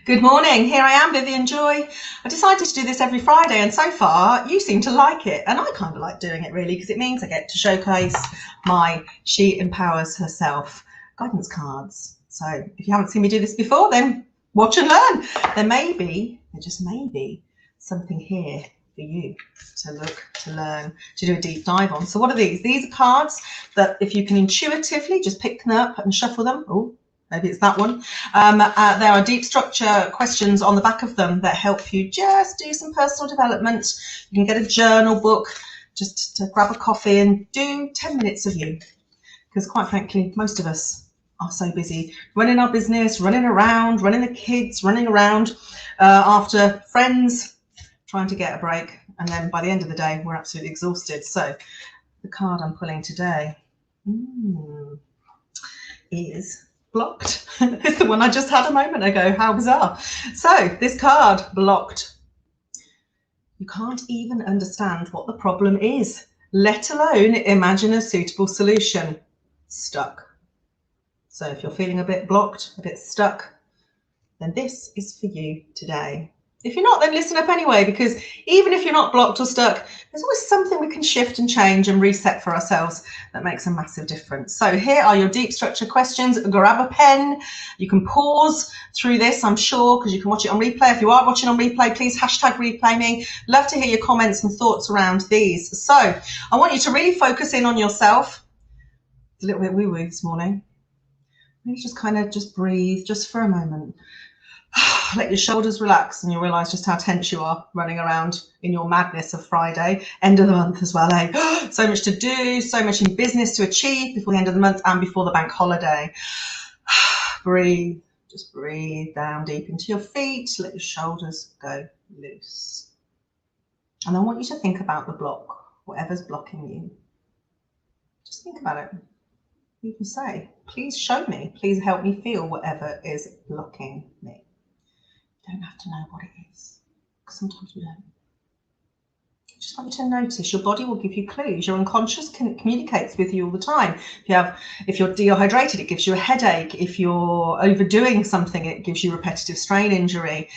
Good morning, here I am, Vivian Joy. I decided to do this every Friday and so far you seem to like it, and I kind of like doing it really because it means I get to showcase my She Empowers Herself guidance cards. So if you haven't seen me do this before, then watch and learn. There just may be something here for you to look, to learn, to do a deep dive on. So what are these? These are cards that if you can intuitively just pick them up and shuffle them. Oh, maybe it's that one. There are deep structure questions on the back of them that help you just do some personal development. You can get a journal book just to grab a coffee and do 10 minutes of you. Because quite frankly, most of us are so busy running our business, running around, running the kids, running around after friends, trying to get a break. And then by the end of the day, we're absolutely exhausted. So the card I'm pulling today is blocked. It's the one I just had a moment ago. How bizarre. So this card, blocked. You can't even understand what the problem is, let alone imagine a suitable solution. Stuck. So if you're feeling a bit blocked, a bit stuck, then this is for you today. If you're not, then listen up anyway, because even if you're not blocked or stuck, there's always something we can shift and change and reset for ourselves that makes a massive difference. So here are your deep structure questions. Grab a pen. You can pause through this, I'm sure, because you can watch it on replay. If you are watching on replay, please hashtag replay me. Love to hear your comments and thoughts around these. So I want you to really focus in on yourself. It's a little bit woo-woo this morning. Maybe just kind of just breathe just for a moment. Let your shoulders relax and you'll realise just how tense you are running around in your madness of Friday, end of the month as well, eh? So much to do, so much in business to achieve before the end of the month and before the bank holiday. Breathe, just breathe down deep into your feet, let your shoulders go loose. And I want you to think about the block, whatever's blocking you. Just think about it. You can say, please show me, please help me feel whatever is blocking me. You don't have to know what it is, because sometimes we don't. I just want you to notice. Your body will give you clues. Your unconscious communicates with you all the time. If you're dehydrated, it gives you a headache. If you're overdoing something, it gives you repetitive strain injury.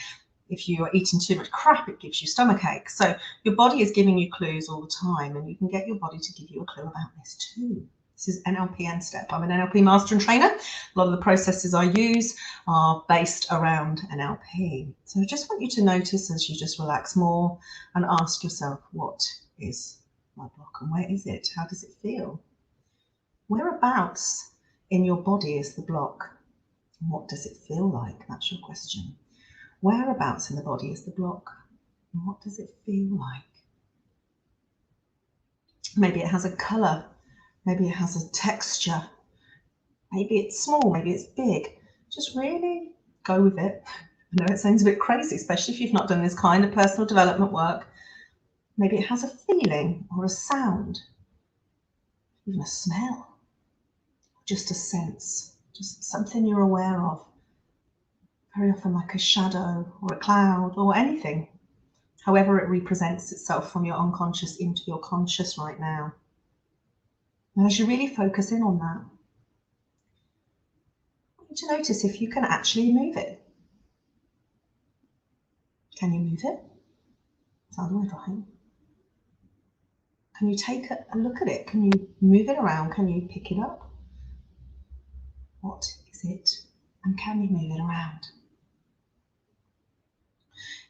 If you are eating too much crap, it gives you stomachache. So your body is giving you clues all the time, and you can get your body to give you a clue about this too. This is NLP N-Step. I'm an NLP master and trainer. A lot of the processes I use are based around NLP. So I just want you to notice as you just relax more and ask yourself, what is my block and where is it? How does it feel? Whereabouts in your body is the block? And what does it feel like? That's your question. Whereabouts in the body is the block? And what does it feel like? Maybe it has a colour. Maybe it has a texture. Maybe it's small, maybe it's big. Just really go with it. I know it sounds a bit crazy, especially if you've not done this kind of personal development work. Maybe it has a feeling or a sound, even a smell, just a sense, just something you're aware of. Very often like a shadow or a cloud or anything, however it represents itself from your unconscious into your conscious right now. And as you really focus in on that, I want you to notice if you can actually move it. Can you move it? Sounds weird, right? Can you take a look at it? Can you move it around? Can you pick it up? What is it? And can you move it around?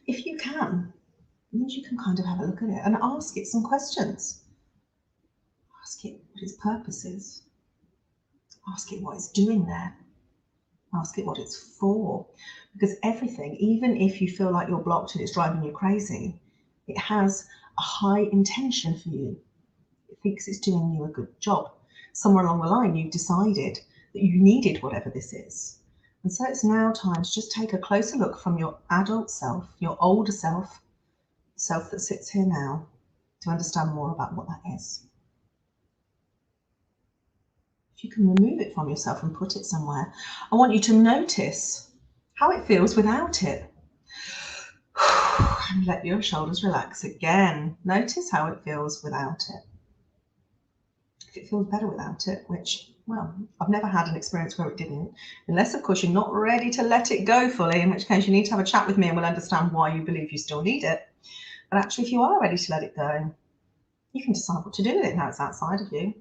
If you can, it means you can kind of have a look at it and ask it some questions. Ask it what its purpose is. Ask it what it's doing there. Ask it what it's for. Because everything, even if you feel like you're blocked and it's driving you crazy, it has a high intention for you. It thinks it's doing you a good job. Somewhere along the line, you've decided that you needed whatever this is. And so it's now time to just take a closer look from your adult self, your older self, the self that sits here now, to understand more about what that is. If you can remove it from yourself and put it somewhere, I want you to notice how it feels without it. And let your shoulders relax again. Notice how it feels without it. If it feels better without it, which Well, I've never had an experience where it didn't, unless of course you're not ready to let it go fully, in which case you need to have a chat with me and we'll understand why you believe you still need it. But actually, if you are ready to let it go, you can decide what to do with it now it's outside of you.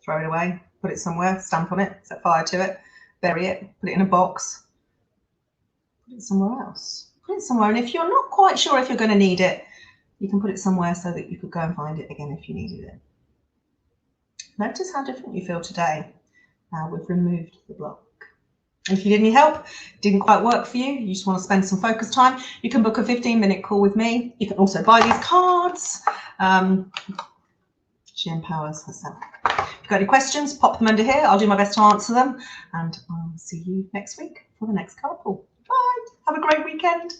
Throw it away, put it somewhere, stamp on it, set fire to it, bury it, put it in a box, put it somewhere else. Put it somewhere, and if you're not quite sure if you're going to need it, you can put it somewhere so that you could go and find it again if you needed it. Notice how different you feel today. Now we've removed the block. And if you need any help, didn't quite work for you, you just want to spend some focus time, you can book a 15-minute call with me. You can also buy these cards. She empowers herself. If you've got any questions, pop them under here. I'll do my best to answer them. And I'll see you next week for the next card pull. Bye. Have a great weekend.